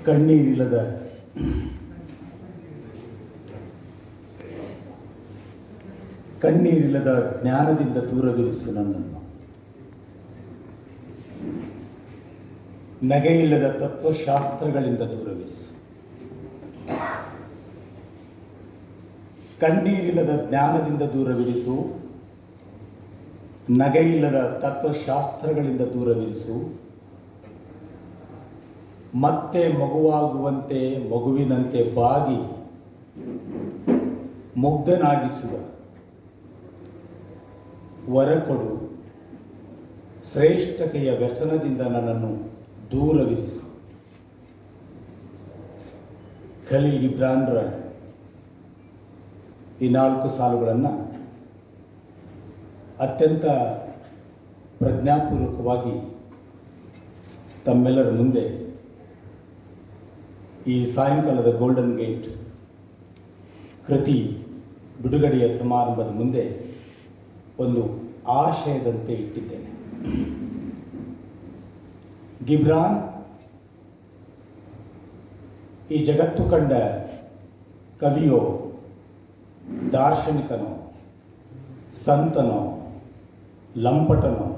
ಕಣ್ಣೀರಿಲ್ಲದ ಜ್ಞಾನದಿಂದ ದೂರವಿರಿಸು ನನ್ನನ್ನು. ನಗೆಯಿಲ್ಲದ ತತ್ವಶಾಸ್ತ್ರಗಳಿಂದ ದೂರವಿರಿಸು. ಕಣ್ಣೀರಿಲ್ಲದ ಜ್ಞಾನದಿಂದ ದೂರವಿರಿಸು. ನಗೆಯಿಲ್ಲದ ತತ್ವಶಾಸ್ತ್ರಗಳಿಂದ ದೂರವಿರಿಸು. ಮತ್ತೆ ಮಗುವಾಗುವಂತೆ ಮಗುವಿನಂತೆ ಬಾಗಿ ಮುಗ್ಧನಾಗಿಸುವ ವರಕೊಡು. ಶ್ರೇಷ್ಠತೆಯ ವ್ಯಸನದಿಂದ ನನ್ನನ್ನು ದೂರವಿರಿಸು. ಖಲೀಲ್ ಗಿಬ್ರಾನ್ರ ಈ 4 ಸಾಲುಗಳನ್ನು ಅತ್ಯಂತ ಪ್ರಜ್ಞಾಪೂರ್ವಕವಾಗಿ ತಮ್ಮೆಲ್ಲರ ಮುಂದೆ ಈ ಸಾಯಂಕಾಲದ ಗೋಲ್ಡನ್ ಗೇಟ್ ಕೃತಿ ಬಿಡುಗಡೆಯ ಸಮಾರಂಭದ ಮುಂದೆ ಒಂದು ಆಶಯದಂತೆ ಇಟ್ಟಿದ್ದೇನೆ. ಗಿಬ್ರಾನ್ ಈ ಜಗತ್ತು ಕಂಡ ಕವಿಯೋ, ದಾರ್ಶನಿಕನೋ, ಸಂತನೋ, ಲಂಪಟನೋ,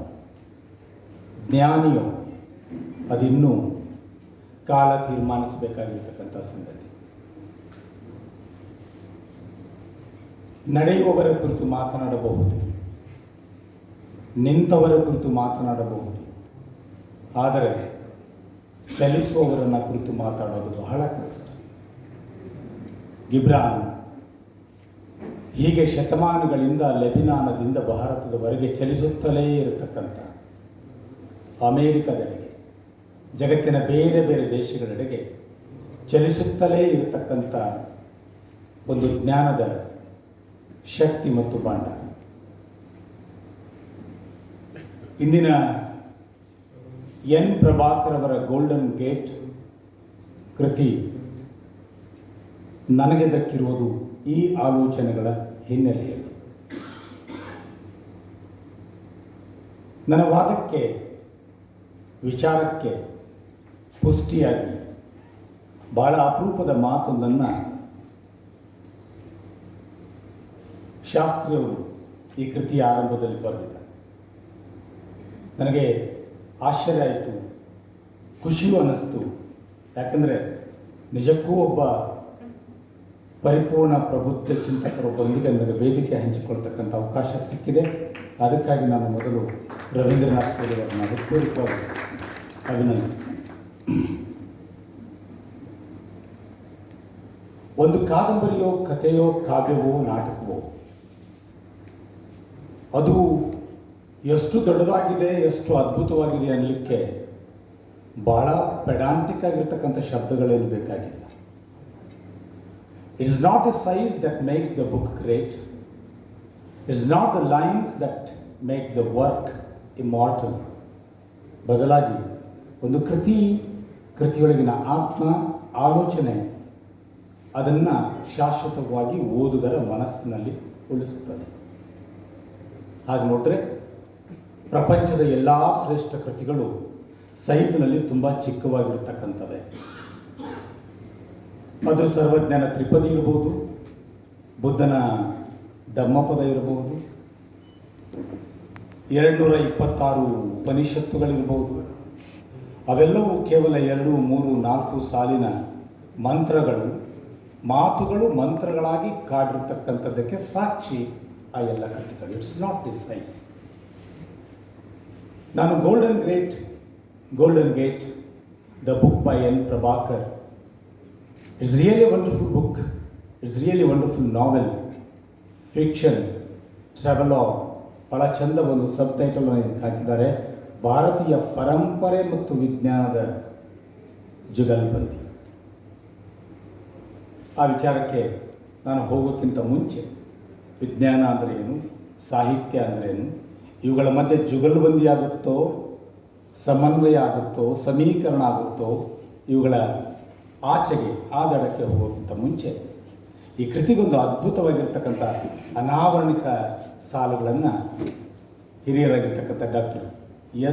ಜ್ಞಾನಿಯೋ ಅದಿನ್ನೂ ಕಾಲ ತೀರ್ಮಾನಿಸಬೇಕಾಗಿರ್ತಕ್ಕಂಥ ಸಂಗತಿ. ನಡೆಯುವವರ ಕುರಿತು ಮಾತನಾಡಬಹುದು, ನಿಂತವರ ಕುರಿತು ಮಾತನಾಡಬಹುದು, ಆದರೆ ಚಲಿಸುವವರನ್ನ ಕುರಿತು ಮಾತಾಡೋದು ಬಹಳ ಕಷ್ಟ. ಗಿಬ್ರಾನ್ ಹೀಗೆ ಶತಮಾನಗಳಿಂದ ಲೆಬಿನಾನದಿಂದ ಭಾರತದವರೆಗೆ ಚಲಿಸುತ್ತಲೇ ಇರತಕ್ಕಂಥ, ಅಮೇರಿಕದೆಡೆಗೆ, ಜಗತ್ತಿನ ಬೇರೆ ಬೇರೆ ದೇಶಗಳೆಡೆಗೆ ಚಲಿಸುತ್ತಲೇ ಇರತಕ್ಕಂಥ ಒಂದು ಜ್ಞಾನದ ಶಕ್ತಿ ಮತ್ತು ಬಾಂಡ. ಇಂದಿನ ಎನ್ ಪ್ರಭಾಕರ್ ಅವರ ಗೋಲ್ಡನ್ ಗೇಟ್ ಕೃತಿ ನನಗೆ ದಕ್ಕಿರುವುದು ಈ ಆಲೋಚನೆಗಳ ಹಿನ್ನೆಲೆಯಲ್ಲಿ. ನನ್ನ ವಾದಕ್ಕೆ, ವಿಚಾರಕ್ಕೆ ಪುಷ್ಟಿಯಾಗಿ ಬಹಳ ಅಪರೂಪದ ಮಾತೊಂದನ್ನು ಶಾಸ್ತ್ರಿಯವರು ಈ ಕೃತಿಯ ಆರಂಭದಲ್ಲಿ ಬರೆದಿದ್ದಾರೆ. ನನಗೆ ಆಶ್ಚರ್ಯ ಆಯಿತು, ಖುಷಿಯೂ ಅನ್ನಿಸ್ತು. ಯಾಕಂದರೆ ನಿಜಕ್ಕೂ ಒಬ್ಬ ಪರಿಪೂರ್ಣ ಪ್ರಬುದ್ಧ ಚಿಂತಕರೊಬ್ಬರೊಂದಿಗೆ ನನಗೆ ವೇದಿಕೆ ಹಂಚಿಕೊಳ್ತಕ್ಕಂಥ ಅವಕಾಶ ಸಿಕ್ಕಿದೆ. ಅದಕ್ಕಾಗಿ ನಾನು ಮೊದಲು ರವೀಂದ್ರನಾಥ್ ಸರ್ ಹೃತ್ಪೂರ್ವಕವಾಗಿ ಅಭಿನಂದಿಸ್ತೇನೆ. ಒಂದು ಕಾದಂಬರಿಯೋ, ಕಥೆಯೋ, ಕಾವ್ಯವೋ, ನಾಟಕವೋ ಅದು ಎಷ್ಟು ದೊಡ್ಡದಾಗಿದೆ, ಎಷ್ಟು ಅದ್ಭುತವಾಗಿದೆ ಅನ್ನಲಿಕ್ಕೆ ಬಹಳ ಪೆಡಾಂಟಿಕ್ ಆಗಿರ್ತಕ್ಕಂಥ ಶಬ್ದಗಳೇನು ಬೇಕಾಗಿಲ್ಲ. It is not the size that makes the book great. It is not the lines that make the work immortal. ಬದಲಾಗಿ ಒಂದು ಕೃತಿಯೊಳಗಿನ ಆತ್ಮ, ಆಲೋಚನೆ ಅದನ್ನು ಶಾಶ್ವತವಾಗಿ ಓದುಗರ ಮನಸ್ಸಿನಲ್ಲಿ ಉಳಿಸುತ್ತದೆ. ಹಾಗೆ ನೋಡಿದ್ರೆ ಪ್ರಪಂಚದ ಎಲ್ಲ ಶ್ರೇಷ್ಠ ಕೃತಿಗಳು ಸೈಜ್ನಲ್ಲಿ ತುಂಬ ಚಿಕ್ಕವಾಗಿರ್ತಕ್ಕಂಥವೆ. ಅದು ಸರ್ವಜ್ಞಾನ ತ್ರಿಪದಿ ಇರಬಹುದು, ಬುದ್ಧನ ಧಮ್ಮಪದ ಇರಬಹುದು, 226 ಉಪನಿಷತ್ತುಗಳಿರಬಹುದು. ಅವೆಲ್ಲವೂ ಕೇವಲ 2, 3, 4 ಸಾಲಿನ ಮಂತ್ರಗಳು, ಮಾತುಗಳು ಮಂತ್ರಗಳಾಗಿ ಕಾಡಿರ್ತಕ್ಕಂಥದ್ದಕ್ಕೆ ಸಾಕ್ಷಿ ಆ ಎಲ್ಲ ಕೃತಿಗಳು. It's not the size. ನಾನು golden gate the book by N Prabhakar, it's really wonderful book. It's really wonderful novel, fiction, travelogue. ಭಾಳ ಚಂದ ಒಂದು ಸಬ್ ಟೈಟಲ್ ಇದಕ್ಕೆ ಹಾಕಿದ್ದಾರೆ, ಭಾರತೀಯ ಪರಂಪರೆ ಮತ್ತು ವಿಜ್ಞಾನದ ಜುಗಲ್ಬಂದಿ. ಆ ವಿಚಾರಕ್ಕೆ ನಾನು ಹೋಗೋಕ್ಕಿಂತ ಮುಂಚೆ ವಿಜ್ಞಾನ ಅಂದರೆ ಏನು, ಸಾಹಿತ್ಯ ಅಂದ್ರೇನು, ಇವುಗಳ ಮಧ್ಯೆ ಜುಗಲ್ಬಂದಿ ಆಗುತ್ತೋ, ಸಮನ್ವಯ ಆಗುತ್ತೋ, ಸಮೀಕರಣ ಆಗುತ್ತೋ, ಇವುಗಳ ಆಚೆಗೆ ಆ ದಡಕ್ಕೆ ಹೋಗೋಕ್ಕಿಂತ ಮುಂಚೆ ಈ ಕೃತಿಗೊಂದು ಅದ್ಭುತವಾಗಿರ್ತಕ್ಕಂಥ ಅನಾವರಣಿಕ ಸಾಲುಗಳನ್ನು ಹಿರಿಯರಾಗಿರ್ತಕ್ಕಂಥ ಡಾಕ್ಟರ್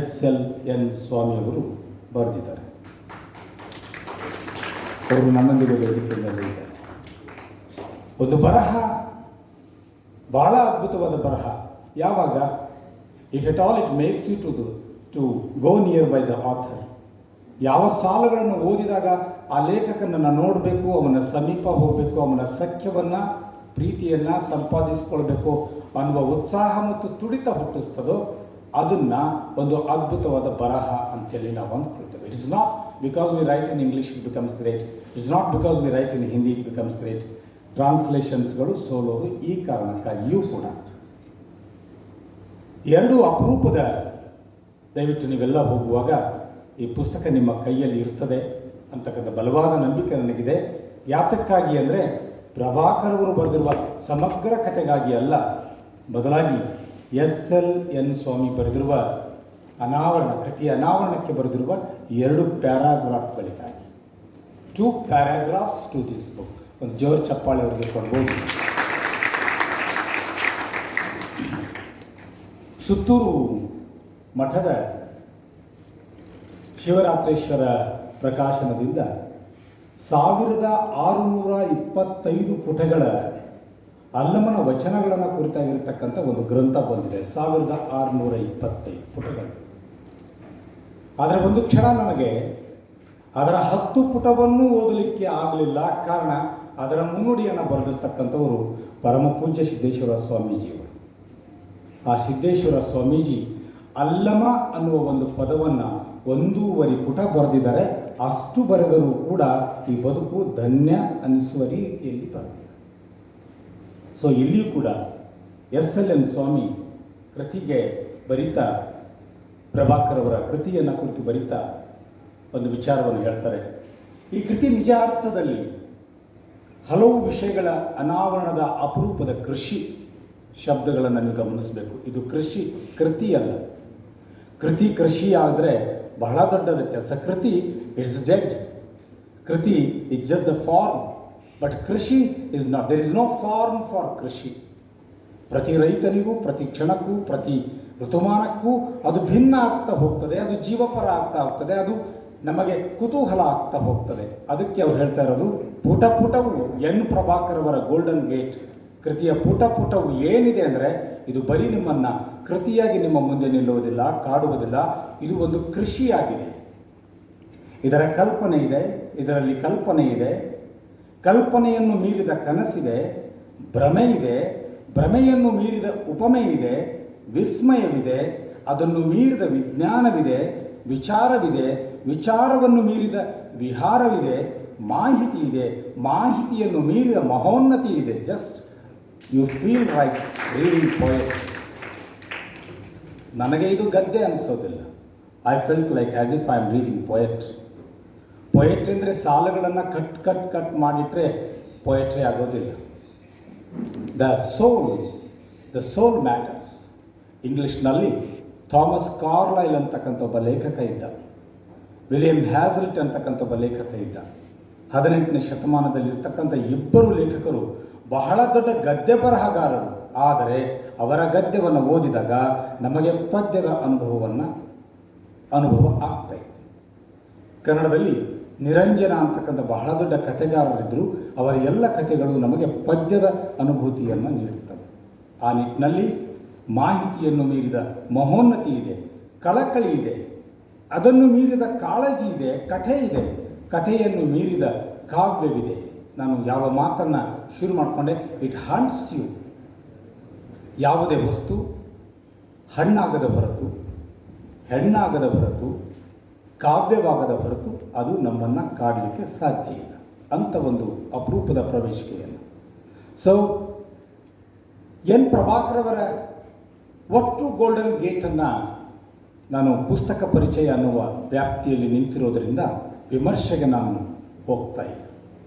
SLN ಸ್ವಾಮಿಯವರು ಬರೆದಿದ್ದಾರೆ. ಅವರು ನನ್ನೊಂದಿಗೆ ವೇದಿಕೆಯಲ್ಲಿ ಇದ್ದಾರೆ. ಒಂದು ಬರಹ, ಬಹಳ ಅದ್ಭುತವಾದ ಬರಹ. ಯಾವಾಗ if at all it makes you to go near by the author. ಯಾವ ಸಾಲುಗಳನ್ನು ಓದಿದಾಗ ಆ ಲೇಖಕನನ್ನು ನೋಡಬೇಕು, ಅವನ ಸಮೀಪ ಹೋಗಬೇಕು, ಅವನ ಸಖ್ಯವನ್ನು, ಪ್ರೀತಿಯನ್ನು ಸಂಪಾದಿಸಿಕೊಳ್ಬೇಕು ಅನ್ನುವ ಉತ್ಸಾಹ ಮತ್ತು ತುಡಿತ ಹುಟ್ಟಿಸ್ತದೋ ಅದನ್ನು ಒಂದು ಅದ್ಭುತವಾದ ಬರಹ ಅಂತೇಳಿ ನಾವು ಅಂದ್ಕೊಳ್ತೇವೆ. It is not because we write in English it becomes great, it is not because we write in Hindi it becomes great. ಟ್ರಾನ್ಸ್ಲೇಷನ್ಸ್ಗಳು ಸೋಲೋದು ಈ ಕಾರಣಕ್ಕಾಗಿಯೂ ಕೂಡ. ಎರಡು ಅಪರೂಪದ, ದಯವಿಟ್ಟು ನೀವೆಲ್ಲ ಹೋಗುವಾಗ ಈ ಪುಸ್ತಕ ನಿಮ್ಮ ಕೈಯಲ್ಲಿ ಇರ್ತದೆ ಅಂತಕ್ಕಂಥ ಬಲವಾದ ನಂಬಿಕೆ ನನಗಿದೆ. ಯಾತಕ್ಕಾಗಿ ಅಂದರೆ ಪ್ರಭಾಕರ್ ಅವರು ಬರೆದಿರುವ ಸಮಗ್ರ ಕಥೆಗಾಗಿ ಅಲ್ಲ, ಬದಲಾಗಿ SLN ಸ್ವಾಮಿ ಬರೆದಿರುವ ಕೃತಿಯ ಅನಾವರಣಕ್ಕೆ ಬರೆದಿರುವ 2 ಪ್ಯಾರಾಗ್ರಾಫ್ಗಳಿಗಾಗಿ. 2 ಪ್ಯಾರಾಗ್ರಾಫ್ಸ್ ಟು ದಿಸ್ ಬುಕ್. ಒಂದು ಜೋರ್ ಚಪ್ಪಾಳೆ ಅವರಿಗೆ ಕೊಡ್ಬೋದು. ಸುತ್ತೂರು ಮಠದ ಶಿವರಾತ್ರೇಶ್ವರ ಪ್ರಕಾಶನದಿಂದ 1625 ಪುಟಗಳ ಅಲ್ಲಮನ ವಚನಗಳನ್ನು ಕುರಿತಾಗಿರ್ತಕ್ಕಂಥ ಒಂದು ಗ್ರಂಥ ಬಂದಿದೆ. 1625 ಪುಟಗಳು. ಆದರೆ ಒಂದು ಕ್ಷಣ ನನಗೆ ಅದರ 10 ಪುಟವನ್ನು ಓದಲಿಕ್ಕೆ ಆಗಲಿಲ್ಲ. ಕಾರಣ, ಅದರ ಮುನ್ನುಡಿಯನ್ನು ಬರೆದಿರ್ತಕ್ಕಂಥವರು ಪರಮ ಪೂಜ್ಯ ಸಿದ್ದೇಶ್ವರ ಸ್ವಾಮೀಜಿಯವರು. ಆ ಸಿದ್ದೇಶ್ವರ ಸ್ವಾಮೀಜಿ ಅಲ್ಲಮ ಅನ್ನುವ ಒಂದು ಪದವನ್ನು 1.5 ಪುಟ ಬರೆದಿದ್ದಾರೆ. ಅಷ್ಟು ಬರೆದರೂ ಕೂಡ ಈ ಬದುಕು ಧನ್ಯ ಅನ್ನಿಸುವ ರೀತಿಯಲ್ಲಿ ಬರೆದಿದ್ದಾರೆ. ಸೊ ಇಲ್ಲಿಯೂ ಕೂಡ SLN ಸ್ವಾಮಿ ಕೃತಿಗೆ ಬರಿತಾ, ಪ್ರಭಾಕರ್ ಅವರ ಕೃತಿಯನ್ನು ಕುರಿತು ಬರಿತಾ ಒಂದು ವಿಚಾರವನ್ನು ಹೇಳ್ತಾರೆ. ಈ ಕೃತಿ ನಿಜ ಅರ್ಥದಲ್ಲಿ ಹಲವು ವಿಷಯಗಳ ಅನಾವರಣದ ಅಪರೂಪದ ಕೃಷಿ ಶಬ್ದಗಳನ್ನು ನೀವು ಗಮನಿಸಬೇಕು. ಇದು ಕೃತಿಯಲ್ಲ. ಕೃಷಿ ಆದರೆ ಬಹಳ ದೊಡ್ಡ ವ್ಯತ್ಯಾಸ. ಕೃತಿ ಇಟ್ಸ್ ಡೆಡ್, ಕೃತಿ is just the form, but ಕೃಷಿ is not. There is no form for ಕೃಷಿ. ಪ್ರತಿ ರೈತನಿಗೂ, ಪ್ರತಿ ಕ್ಷಣಕ್ಕೂ, ಪ್ರತಿ ಋತುಮಾನಕ್ಕೂ ಅದು ಭಿನ್ನ ಆಗ್ತಾ ಹೋಗ್ತದೆ, ಅದು ಜೀವಪರ ಆಗ್ತಾ ಹೋಗ್ತದೆ, ಅದು ನಮಗೆ ಕುತೂಹಲ ಆಗ್ತಾ ಹೋಗ್ತದೆ. ಅದಕ್ಕೆ ಅವ್ರು ಹೇಳ್ತಾ ಇರೋದು, ಪುಟ ಪುಟವು ಎನ್ ಪ್ರಭಾಕರ್ ಅವರ ಗೋಲ್ಡನ್ ಗೇಟ್ ಕೃತಿಯ ಪುಟ ಪುಟವು ಏನಿದೆ ಅಂದರೆ, ಇದು ಬರೀ ನಿಮ್ಮನ್ನು ಕೃತಿಯಾಗಿ ನಿಮ್ಮ ಮುಂದೆ ನಿಲ್ಲುವುದಿಲ್ಲ, ಕಾಡುವುದಿಲ್ಲ. ಇದು ಒಂದು ಕೃಷಿಯಾಗಿದೆ. ಇದರ ಕಲ್ಪನೆ ಇದೆ, ಇದರಲ್ಲಿ ಕಲ್ಪನೆ ಇದೆ, ಕಲ್ಪನೆಯನ್ನು ಮೀರಿದ ಕನಸಿದೆ, ಭ್ರಮೆ ಇದೆ, ಭ್ರಮೆಯನ್ನು ಮೀರಿದ ಉಪಮೆ ಇದೆ, ವಿಸ್ಮಯವಿದೆ, ಅದನ್ನು ಮೀರಿದ ವಿಜ್ಞಾನವಿದೆ, ವಿಚಾರವಿದೆ, ವಿಚಾರವನ್ನು ಮೀರಿದ ವಿಹಾರವಿದೆ, ಮಾಹಿತಿ ಇದೆ, ಮಾಹಿತಿಯನ್ನು ಮೀರಿದ ಮಹೋನ್ನತಿ ಇದೆ. Just you feel like reading poet. ನನಗೆ ಇದು ಗದ್ಯ ಅನಿಸೋದಿಲ್ಲ. I felt like as if I am reading poet. Poetry ಅಂದರೆ ಸಾಲುಗಳನ್ನು ಕಟ್ ಮಾಡಿಟ್ರೆ ಪೊಯೆಟ್ರಿ ಆಗೋದಿಲ್ಲ. The soul matters. ಇಂಗ್ಲೀಷ್ನಲ್ಲಿ ಥಾಮಸ್ ಕಾರ್ಲೈಲ್ ಅಂತಕ್ಕಂಥ ಒಬ್ಬ ಲೇಖಕ ಇದ್ದ, ವಿಲಿಯಂ ಹ್ಯಾಸಲಿಟ್ ಅಂತಕ್ಕಂಥ ಒಬ್ಬ ಲೇಖಕ ಇದ್ದ. 18ನೇ ಶತಮಾನದಲ್ಲಿರ್ತಕ್ಕಂಥ ಇಬ್ಬರು ಲೇಖಕರು ಬಹಳ ದೊಡ್ಡ ಗದ್ಯ ಬರಹಗಾರರು. ಆದರೆ ಅವರ ಗದ್ಯವನ್ನು ಓದಿದಾಗ ನಮಗೆ ಪದ್ಯದ ಅನುಭವ ಆಗ್ತಾ ಇದೆ. ಕನ್ನಡದಲ್ಲಿ ನಿರಂಜನ ಅಂತಕ್ಕಂಥ ಬಹಳ ದೊಡ್ಡ ಕಥೆಗಾರರಿದ್ದರು. ಅವರ ಎಲ್ಲ ಕಥೆಗಳು ನಮಗೆ ಪದ್ಯದ ಅನುಭೂತಿಯನ್ನು ನೀಡುತ್ತವೆ. ಆ ನಿಟ್ಟಿನಲ್ಲಿ ಮಾಹಿತಿಯನ್ನು ಮೀರಿದ ಮಹೋನ್ನತಿ ಇದೆ, ಕಳಕಳಿ ಇದೆ, ಅದನ್ನು ಮೀರಿದ ಕಾಳಜಿ ಇದೆ, ಕಥೆ ಇದೆ, ಕಥೆಯನ್ನು ಮೀರಿದ ಕಾವ್ಯವಿದೆ. ನಾನು ಯಾವ ಮಾತನ್ನು ಶುರು ಮಾಡಿಕೊಂಡೆ, ಇಟ್ ಹಂಟ್ಸ್ ಯು. ಯಾವುದೇ ವಸ್ತು ಹಣ್ಣಾಗದ ಹೊರತು, ಹೆಣ್ಣಾಗದ ಹೊರತು, ಕಾವ್ಯವಾಗದ ಹೊರತು ಅದು ನಮ್ಮನ್ನು ಕಾಡಲಿಕ್ಕೆ ಸಾಧ್ಯ ಇಲ್ಲ. ಅಂಥ ಒಂದು ಅಪರೂಪದ ಪ್ರವೇಶಿಕೆಯನ್ನು. ಸೊ ಎನ್ ಪ್ರಭಾಕರ್ ಅವರ ಒಟ್ಟು ಗೋಲ್ಡನ್ ಗೇಟನ್ನು ನಾನು ಪುಸ್ತಕ ಪರಿಚಯ ಅನ್ನುವ ವ್ಯಾಪ್ತಿಯಲ್ಲಿ ನಿಂತಿರೋದರಿಂದ ವಿಮರ್ಶೆಗೆ ನಾನು ಹೋಗ್ತಾ ಇಲ್ಲ.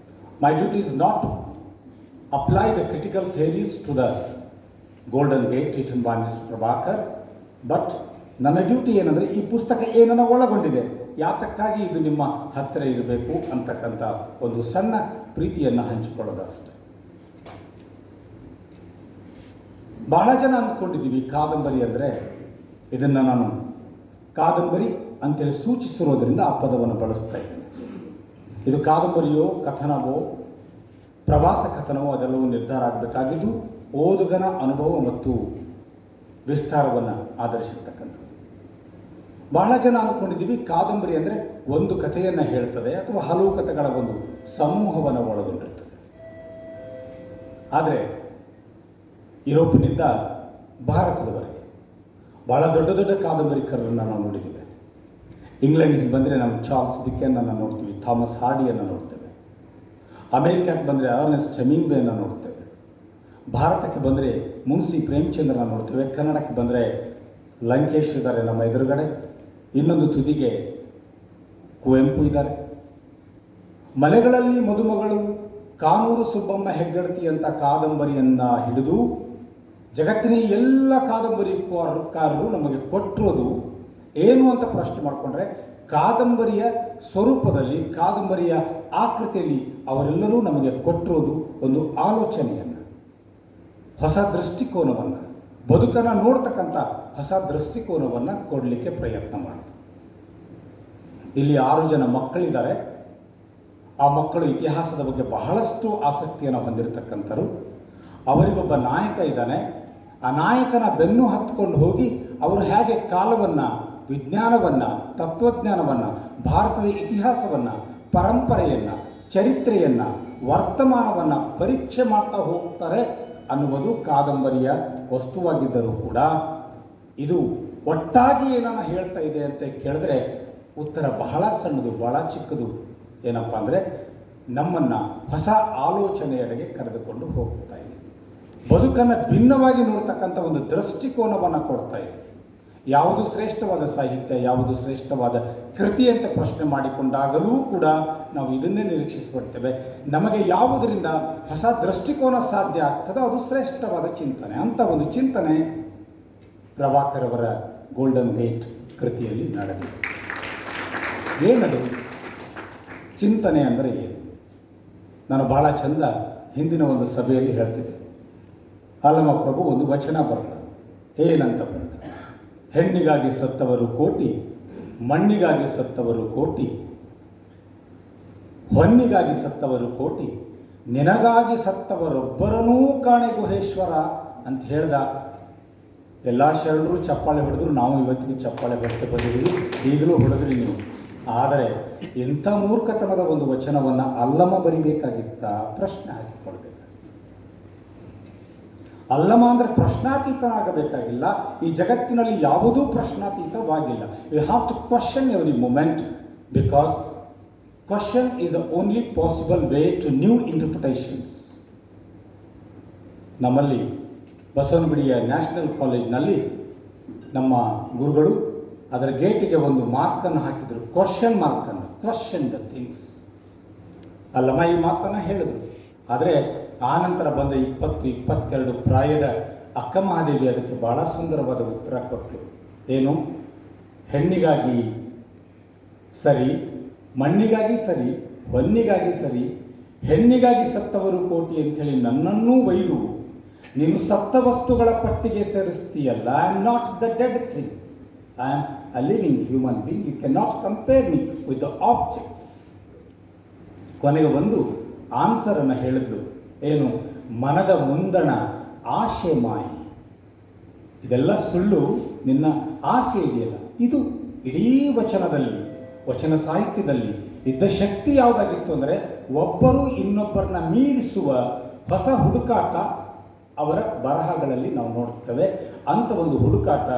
My duty is not to apply the critical theories to the Golden Gate written by mister Prabhakar. But ನನ್ನ ಡ್ಯೂಟಿ ಏನಂದರೆ, ಈ ಪುಸ್ತಕ ಏನನ್ನು ಒಳಗೊಂಡಿದೆ, ಯಾತಕ್ಕಾಗಿ ಇದು ನಿಮ್ಮ ಹತ್ತಿರ ಇರಬೇಕು ಅಂತಕ್ಕಂಥ ಒಂದು ಸಣ್ಣ ಪ್ರೀತಿಯನ್ನು ಹಂಚಿಕೊಳ್ಳೋದಷ್ಟೆ. ಬಹಳ ಜನ ಅಂದ್ಕೊಂಡಿದ್ದೀವಿ ಕಾದಂಬರಿ ಅಂದರೆ, ಇದನ್ನು ನಾನು ಕಾದಂಬರಿ ಅಂತೇಳಿ ಸೂಚಿಸಿರೋದರಿಂದ ಆ ಪದವನ್ನು ಬಳಸ್ತಾ ಇದ್ದೇನೆ. ಇದು ಕಾದಂಬರಿಯೋ, ಕಥನವೋ, ಪ್ರವಾಸ ಕಥನವೋ ಅದೆಲ್ಲವೂ ನಿರ್ಧಾರ ಆಗಬೇಕಾಗಿದ್ದು ಓದುಗನ ಅನುಭವ ಮತ್ತು ವಿಸ್ತಾರವನ್ನು ಆಧರಿಸಿರ್ತಕ್ಕಂಥದ್ದು. ಬಹಳ ಜನ ಅಂದ್ಕೊಂಡಿದ್ದೀವಿ ಕಾದಂಬರಿ ಅಂದರೆ ಒಂದು ಕಥೆಯನ್ನು ಹೇಳ್ತದೆ ಅಥವಾ ಹಲವು ಕಥೆಗಳ ಒಂದು ಸಮೂಹವನ್ನು ಒಳಗೊಂಡಿರ್ತದೆ. ಆದರೆ ಯುರೋಪಿನಿಂದ ಭಾರತದವರೆಗೆ ಬಹಳ ದೊಡ್ಡ ದೊಡ್ಡ ಕಾದಂಬರಿಕಾರರನ್ನು ನಾವು ನೋಡಿದ್ದೇವೆ. ಇಂಗ್ಲೆಂಡಿಗೆ ಬಂದರೆ ನಾವು ಚಾರ್ಲ್ಸ್ ಡಿಕೆನ್ನನ್ನು ನೋಡ್ತೀವಿ, ಥಾಮಸ್ ಹಾರ್ಡಿಯನ್ನು ನೋಡ್ತೇವೆ. ಅಮೇರಿಕಕ್ಕೆ ಬಂದರೆ ಅರ್ನೆಸ್ಟ್ ಹೆಮಿಂಗ್ವೇಯನ್ನು ನೋಡ್ತೇವೆ. ಭಾರತಕ್ಕೆ ಬಂದರೆ ಮುನ್ಸಿ ಪ್ರೇಮಚಂದ್ರನ ನೋಡ್ತೇವೆ. ಕನ್ನಡಕ್ಕೆ ಬಂದರೆ ಲಂಕೇಶ್ ಇದ್ದಾರೆ ನಮ್ಮ ಎದುರುಗಡೆ, ಇನ್ನೊಂದು ತುದಿಗೆ ಕುವೆಂಪು ಇದ್ದಾರೆ. ಮಲೆಗಳಲ್ಲಿ ಮದುಮಗಳು, ಕಾನೂರು ಸುಬ್ಬಮ್ಮ ಹೆಗ್ಗಡತಿ ಅಂತ ಕಾದಂಬರಿಯನ್ನು ಹಿಡಿದು ಜಗತ್ತಿನ ಎಲ್ಲ ಕಾದಂಬರಿಕಾರರು ನಮಗೆ ಕೊಟ್ಟಿರೋದು ಏನು ಅಂತ ಪ್ರಶ್ನೆ ಮಾಡಿಕೊಂಡ್ರೆ, ಕಾದಂಬರಿಯ ಸ್ವರೂಪದಲ್ಲಿ, ಕಾದಂಬರಿಯ ಆಕೃತಿಯಲ್ಲಿ ಅವರೆಲ್ಲರೂ ನಮಗೆ ಕೊಟ್ಟಿರೋದು ಒಂದು ಆಲೋಚನೆಯನ್ನು, ಹೊಸ ದೃಷ್ಟಿಕೋನವನ್ನು, ಬದುಕನ್ನು ನೋಡ್ತಕ್ಕಂಥ ಹೊಸ ದೃಷ್ಟಿಕೋನವನ್ನು ಕೊಡಲಿಕ್ಕೆ ಪ್ರಯತ್ನ ಮಾಡಿದ್ರು. ಇಲ್ಲಿ 6 ಜನ ಮಕ್ಕಳಿದ್ದಾರೆ. ಆ ಮಕ್ಕಳು ಇತಿಹಾಸದ ಬಗ್ಗೆ ಬಹಳಷ್ಟು ಆಸಕ್ತಿಯನ್ನು ಹೊಂದಿರತಕ್ಕಂಥರು. ಅವರಿಗೊಬ್ಬ ನಾಯಕ ಇದ್ದಾನೆ. ಆ ನಾಯಕನ ಬೆನ್ನು ಹತ್ಕೊಂಡು ಹೋಗಿ ಅವರು ಹೇಗೆ ಕಾಲವನ್ನು, ವಿಜ್ಞಾನವನ್ನು, ತತ್ವಜ್ಞಾನವನ್ನು, ಭಾರತದ ಇತಿಹಾಸವನ್ನು, ಪರಂಪರೆಯನ್ನು, ಚರಿತ್ರೆಯನ್ನು, ವರ್ತಮಾನವನ್ನು ಪರೀಕ್ಷೆ ಮಾಡ್ತಾ ಹೋಗ್ತಾರೆ ಅನ್ನುವುದು ಕಾದಂಬರಿಯ ವಸ್ತುವಾಗಿದ್ದರೂ ಕೂಡ ಇದು ಒಟ್ಟಾಗಿ ಏನನ್ನು ಹೇಳ್ತಾ ಇದೆ ಅಂತ ಕೇಳಿದ್ರೆ ಉತ್ತರ ಬಹಳ ಸಣ್ಣದು, ಬಹಳ ಚಿಕ್ಕದು. ಏನಪ್ಪ ಅಂದರೆ ನಮ್ಮನ್ನು ಹೊಸ ಆಲೋಚನೆಯೆಡೆಗೆ ಕರೆದುಕೊಂಡು ಹೋಗ್ತಾ ಇದೆ. ಬದುಕನ್ನು ಭಿನ್ನವಾಗಿ ನೋಡ್ತಕ್ಕಂಥ ಒಂದು ದೃಷ್ಟಿಕೋನವನ್ನು ಕೊಡ್ತಾ ಇದೆ. ಯಾವುದು ಶ್ರೇಷ್ಠವಾದ ಸಾಹಿತ್ಯ, ಯಾವುದು ಶ್ರೇಷ್ಠವಾದ ಕೃತಿ ಅಂತ ಪ್ರಶ್ನೆ ಮಾಡಿಕೊಂಡಾಗಲೂ ಕೂಡ ನಾವು ಇದನ್ನೇ ನಿರೀಕ್ಷಿಸಿಬಿಡ್ತೇವೆ. ನಮಗೆ ಯಾವುದರಿಂದ ಹೊಸ ದೃಷ್ಟಿಕೋನ ಸಾಧ್ಯ ಆಗ್ತದೋ ಅದು ಶ್ರೇಷ್ಠವಾದ ಚಿಂತನೆ. ಅಂಥ ಒಂದು ಚಿಂತನೆ ಪ್ರಭಾಕರ್ ಅವರ ಗೋಲ್ಡನ್ ಗೇಟ್ ಕೃತಿಯಲ್ಲಿ ನಡೆದಿದೆ. ಏನದು ಚಿಂತನೆ ಅಂದರೆ ಏನು? ನಾನು ಬಹಳ ಚಂದ ಹಿಂದಿನ ಒಂದು ಸಭೆಯಲ್ಲಿ ಹೇಳ್ತಿದ್ದೆ. ಅಲ್ಲಮ ಪ್ರಭು ಒಂದು ವಚನ ಬರೆದ. ಏನಂತ ಬರೆದ? ಹೆಣ್ಣಿಗಾಗಿ ಸತ್ತವರು ಕೋಟಿ, ಮಣ್ಣಿಗಾಗಿ ಸತ್ತವರು ಕೋಟಿ, ಹೊನ್ನಿಗಾಗಿ ಸತ್ತವರು ಕೋಟಿ, ನಿನಗಾಗಿ ಸತ್ತವರೊಬ್ಬರನೂ ಕಾಣೆ ಗುಹೇಶ್ವರ ಅಂತ ಹೇಳ್ದ. ಎಲ್ಲ ಶರಣರು ಚಪ್ಪಾಳೆ ಹೊಡೆದ್ರು, ನಾವು ಇವತ್ತಿಗೆ ಚಪ್ಪಾಳೆ ಹೊಡೆದು ಬಂದಿದ್ದೀವಿ, ಈಗಲೂ ಹೊಡೆದ್ರಿ ನೀವು. ಆದರೆ ಎಂಥ ಮೂರ್ಖತನದ ಒಂದು ವಚನವನ್ನು ಅಲ್ಲಮ ಬರಿಬೇಕಾಗಿತ್ತ? ಪ್ರಶ್ನೆ ಹಾಕಿಕೊಳ್ಬೇಕು. ಅಲ್ಲಮ ಅಂದರೆ ಪ್ರಶ್ನಾತೀತನಾಗಬೇಕಾಗಿಲ್ಲ. ಈ ಜಗತ್ತಿನಲ್ಲಿ ಯಾವುದೂ ಪ್ರಶ್ನಾತೀತವಾಗಿಲ್ಲ. You have to question every moment, because question is the only possible way to new interpretations. ನಮ್ಮಲ್ಲಿ ಬಸವನಗುಡಿಯ ನ್ಯಾಷನಲ್ ಕಾಲೇಜ್ನಲ್ಲಿ ನಮ್ಮ ಗುರುಗಳು ಅದರ ಗೇಟಿಗೆ ಒಂದು ಮಾರ್ಕನ್ನು ಹಾಕಿದರು, ಕ್ವಶನ್ ಮಾರ್ಕನ್ನು, ಕ್ವಶನ್ ದ ಥಿಂಗ್ಸ್. ಅಲ್ಲಮ ಈ ಮಾತನ್ನು ಹೇಳಿದರು. ಆದರೆ ಆನಂತರ ಬಂದ 20-22 ಪ್ರಾಯದ ಅಕ್ಕ ಮಹಾದೇವಿ ಅದಕ್ಕೆ ಬಹಳ ಸುಂದರವಾದ ಉತ್ತರ ಕೊಟ್ಟರು. ಏನು? ಹೆಣ್ಣಿಗಾಗಿ ಸರಿ, ಮಣ್ಣಿಗಾಗಿ ಸರಿ, ಹೊನ್ನಿಗಾಗಿ ಸರಿ, ಹೆಣ್ಣಿಗಾಗಿ ಸತ್ತವರು ಕೋಟಿ ಅಂಥೇಳಿ ನನ್ನನ್ನೂ ಒಯ್ದು ನೀನು ಸತ್ತ ವಸ್ತುಗಳ ಪಟ್ಟಿಗೆ ಸೇರಿಸ್ತೀಯಲ್ಲ. I am not the dead thing, I am a living human being. You can not compare me with the objects. ಕೊನೆಗೆ ಒಂದು ಆನ್ಸರನ್ನು ಹೇಳಿದ್ರು. ಏನು? ಮನದ ಮುಂದಣ ಆಶೆ ಮಾಯಿ. ಇದೆಲ್ಲ ಸುಳ್ಳು, ನಿನ್ನ ಆಸೆ ಇದೆಯಲ್ಲ. ಇದು ಇಡೀ ವಚನದಲ್ಲಿ, ವಚನ ಸಾಹಿತ್ಯದಲ್ಲಿ ಇದ್ದ ಶಕ್ತಿ ಯಾವುದಾಗಿತ್ತು ಅಂದರೆ ಒಬ್ಬರು ಇನ್ನೊಬ್ಬರನ್ನ ಮೀರಿಸುವ ಹೊಸ ಹುಡುಕಾಟ ಅವರ ಬರಹಗಳಲ್ಲಿ ನಾವು ನೋಡ್ತೇವೆ. ಅಂಥ ಒಂದು ಹುಡುಕಾಟ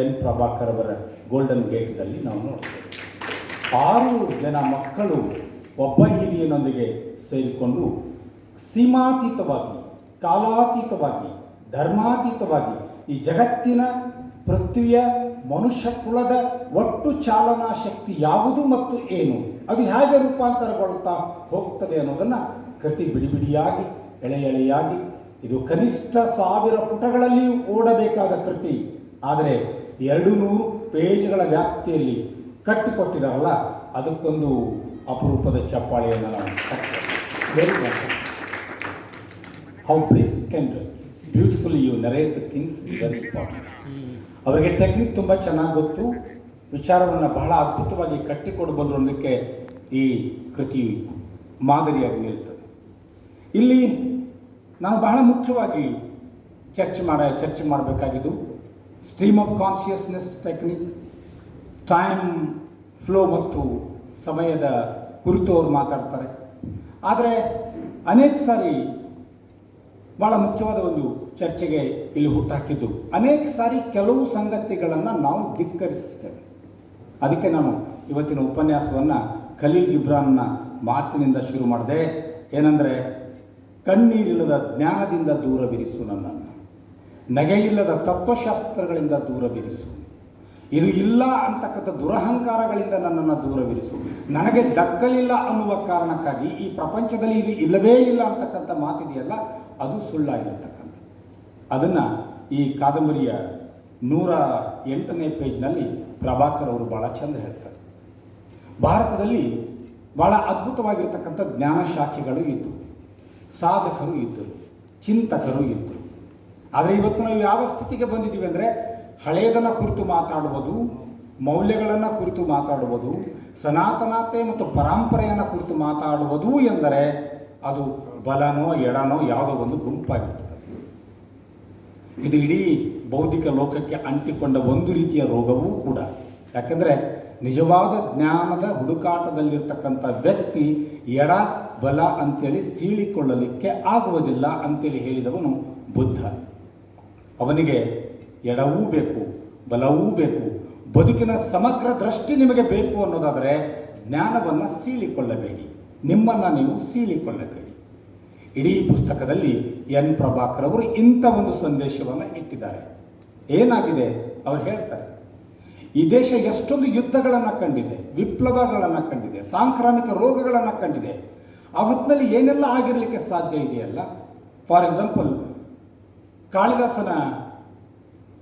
ಎನ್ ಪ್ರಭಾಕರ್ ಅವರ ಗೋಲ್ಡನ್ ಗೇಟ್ದಲ್ಲಿ ನಾವು ನೋಡ್ತೇವೆ. 6 ಜನ ಮಕ್ಕಳು ಒಬ್ಬ ಹಿರಿಯನೊಂದಿಗೆ ಸೇರಿಕೊಂಡು ಸೀಮಾತೀತವಾಗಿ, ಕಾಲಾತೀತವಾಗಿ, ಧರ್ಮಾತೀತವಾಗಿ ಈ ಜಗತ್ತಿನ, ಪೃಥ್ವಿಯ, ಮನುಷ್ಯ ಕುಲದ ಒಟ್ಟು ಚಾಲನಾ ಶಕ್ತಿ ಯಾವುದು ಮತ್ತು ಏನು, ಅದು ಹೇಗೆ ರೂಪಾಂತರಗೊಳ್ಳುತ್ತಾ ಹೋಗ್ತದೆ ಅನ್ನೋದನ್ನು ಕೃತಿ ಬಿಡಿಬಿಡಿಯಾಗಿ, ಎಳೆಯಾಗಿ, ಇದು ಕನಿಷ್ಠ 1000 ಪುಟಗಳಲ್ಲಿ ಓಡಬೇಕಾದ ಕೃತಿ. ಆದರೆ 200 ಪೇಜ್ಗಳ ವ್ಯಾಪ್ತಿಯಲ್ಲಿ ಕಟ್ಟಿಕೊಟ್ಟಿದಾರಲ್ಲ, ಅದಕ್ಕೊಂದು ಅಪರೂಪದ ಚಪ್ಪಾಳೆಯನ್ನು ನಾವು very much. How brisk and beautifully you narrate the things is very important. ಅವರಿಗೆ ಟೆಕ್ನಿಕ್ ತುಂಬ ಚೆನ್ನಾಗಿ ಗೊತ್ತು, ವಿಚಾರವನ್ನು ಬಹಳ ಅದ್ಭುತವಾಗಿ ಕಟ್ಟಿಕೊಡಬಲ್ಲರು ಅನ್ನೋದಕ್ಕೆ ಈ ಕೃತಿ ಮಾದರಿಯಾಗಿ ನಿಲ್ತದೆ. ಇಲ್ಲಿ ನಾನು ಬಹಳ ಮುಖ್ಯವಾಗಿ ಚರ್ಚೆ ಮಾಡಬೇಕಾಗಿದ್ದು stream of consciousness technique, time flow ಮತ್ತು ಸಮಯದ ಕುರಿತು ಅವರು ಮಾತಾಡ್ತಾರೆ. ಆದರೆ ಅನೇಕ ಸಾರಿ ಭಾಳ ಮುಖ್ಯವಾದ ಒಂದು ಚರ್ಚೆಗೆ ಇಲ್ಲಿ ಹುಟ್ಟಾಕಿದ್ದು, ಅನೇಕ ಸಾರಿ ಕೆಲವು ಸಂಗತಿಗಳನ್ನು ನಾವು ಧಿಕ್ಕರಿಸುತ್ತೇವೆ. ಅದಕ್ಕೆ ನಾನು ಇವತ್ತಿನ ಉಪನ್ಯಾಸವನ್ನು ಖಲೀಲ್ ಗಿಬ್ರಾನ್ನ ಮಾತಿನಿಂದ ಶುರು ಮಾಡಿದೆ. ಏನಂದರೆ, ಕಣ್ಣೀರಿಲ್ಲದ ಜ್ಞಾನದಿಂದ ದೂರವಿರಿಸು ನನ್ನನ್ನು, ನಗೆಯಿಲ್ಲದ ತತ್ವಶಾಸ್ತ್ರಗಳಿಂದ ದೂರವಿರಿಸು, ಇದು ಇಲ್ಲ ಅಂತಕ್ಕಂಥ ದುರಹಂಕಾರಗಳಿಂದ ನನ್ನನ್ನು ದೂರವಿರಿಸು. ನನಗೆ ದಕ್ಕಲಿಲ್ಲ ಅನ್ನುವ ಕಾರಣಕ್ಕಾಗಿ ಈ ಪ್ರಪಂಚದಲ್ಲಿ ಇದು ಇಲ್ಲವೇ ಇಲ್ಲ ಅಂತಕ್ಕಂಥ ಮಾತಿದೆಯಲ್ಲ, ಅದು ಸುಳ್ಳಾಗಿರ್ತಕ್ಕಂಥ. ಅದನ್ನು ಈ ಕಾದಂಬರಿಯ 108ನೇ ಪೇಜ್ನಲ್ಲಿ ಪ್ರಭಾಕರ್ ಅವರು ಭಾಳ ಚೆಂದ ಹೇಳ್ತಾರೆ. ಭಾರತದಲ್ಲಿ ಭಾಳ ಅದ್ಭುತವಾಗಿರ್ತಕ್ಕಂಥ ಜ್ಞಾನ ಶಾಖೆಗಳು ಇದ್ದವು, ಸಾಧಕರು ಇದ್ದರು, ಚಿಂತಕರು ಇದ್ದರು. ಆದರೆ ಇವತ್ತು ನಾವು ಯಾವ ಸ್ಥಿತಿಗೆ ಬಂದಿದ್ದೀವಿ ಅಂದರೆ, ಹಳೆಯದನ್ನು ಕುರಿತು ಮಾತಾಡುವುದು, ಮೌಲ್ಯಗಳನ್ನು ಕುರಿತು ಮಾತಾಡುವುದು, ಸನಾತನತೆ ಮತ್ತು ಪರಂಪರೆಯನ್ನು ಕುರಿತು ಮಾತಾಡುವುದು ಎಂದರೆ ಅದು ಬಲನೋ ಎಡನೋ ಯಾವುದೋ ಒಂದು ಗುಂಪಾಗಿರ್ತದೆ. ಇದು ಇಡೀ ಬೌದ್ಧಿಕ ಲೋಕಕ್ಕೆ ಅಂಟಿಕೊಂಡ ಒಂದು ರೀತಿಯ ರೋಗವೂ ಕೂಡ. ಯಾಕೆಂದರೆ ನಿಜವಾದ ಜ್ಞಾನದ ಹುಡುಕಾಟದಲ್ಲಿರ್ತಕ್ಕಂಥ ವ್ಯಕ್ತಿ ಎಡ ಬಲ ಅಂತೇಳಿ ಸೀಳಿಕೊಳ್ಳಲಿಕ್ಕೆ ಆಗುವುದಿಲ್ಲ ಅಂತೇಳಿ ಹೇಳಿದವನು ಬುದ್ಧ. ಅವನಿಗೆ ಎಡವೂ ಬೇಕು, ಬಲವೂ ಬೇಕು, ಬದುಕಿನ ಸಮಗ್ರ ದೃಷ್ಟಿ ನಿಮಗೆ ಬೇಕು ಅನ್ನೋದಾದರೆ ಜ್ಞಾನವನ್ನು ಸೀಳಿಕೊಳ್ಳಬೇಡಿ, ನಿಮ್ಮನ್ನು ನೀವು ಸೀಳಿಕೊಳ್ಳಬೇಡಿ. ಇಡೀ ಪುಸ್ತಕದಲ್ಲಿ ಎನ್ ಪ್ರಭಾಕರ್ ಅವರು ಇಂಥ ಒಂದು ಸಂದೇಶವನ್ನು ಇಟ್ಟಿದ್ದಾರೆ. ಏನಾಗಿದೆ ಅವರು ಹೇಳ್ತಾರೆ, ಈ ದೇಶ ಎಷ್ಟೊಂದು ಯುದ್ಧಗಳನ್ನು ಕಂಡಿದೆ, ವಿಪ್ಲವಗಳನ್ನು ಕಂಡಿದೆ, ಸಾಂಕ್ರಾಮಿಕ ರೋಗಗಳನ್ನು ಕಂಡಿದೆ. ಆ ಹೊತ್ತಿನಲ್ಲಿ ಏನೆಲ್ಲ ಆಗಿರಲಿಕ್ಕೆ ಸಾಧ್ಯ ಇದೆಯಲ್ಲ. ಫಾರ್ ಎಕ್ಸಾಂಪಲ್,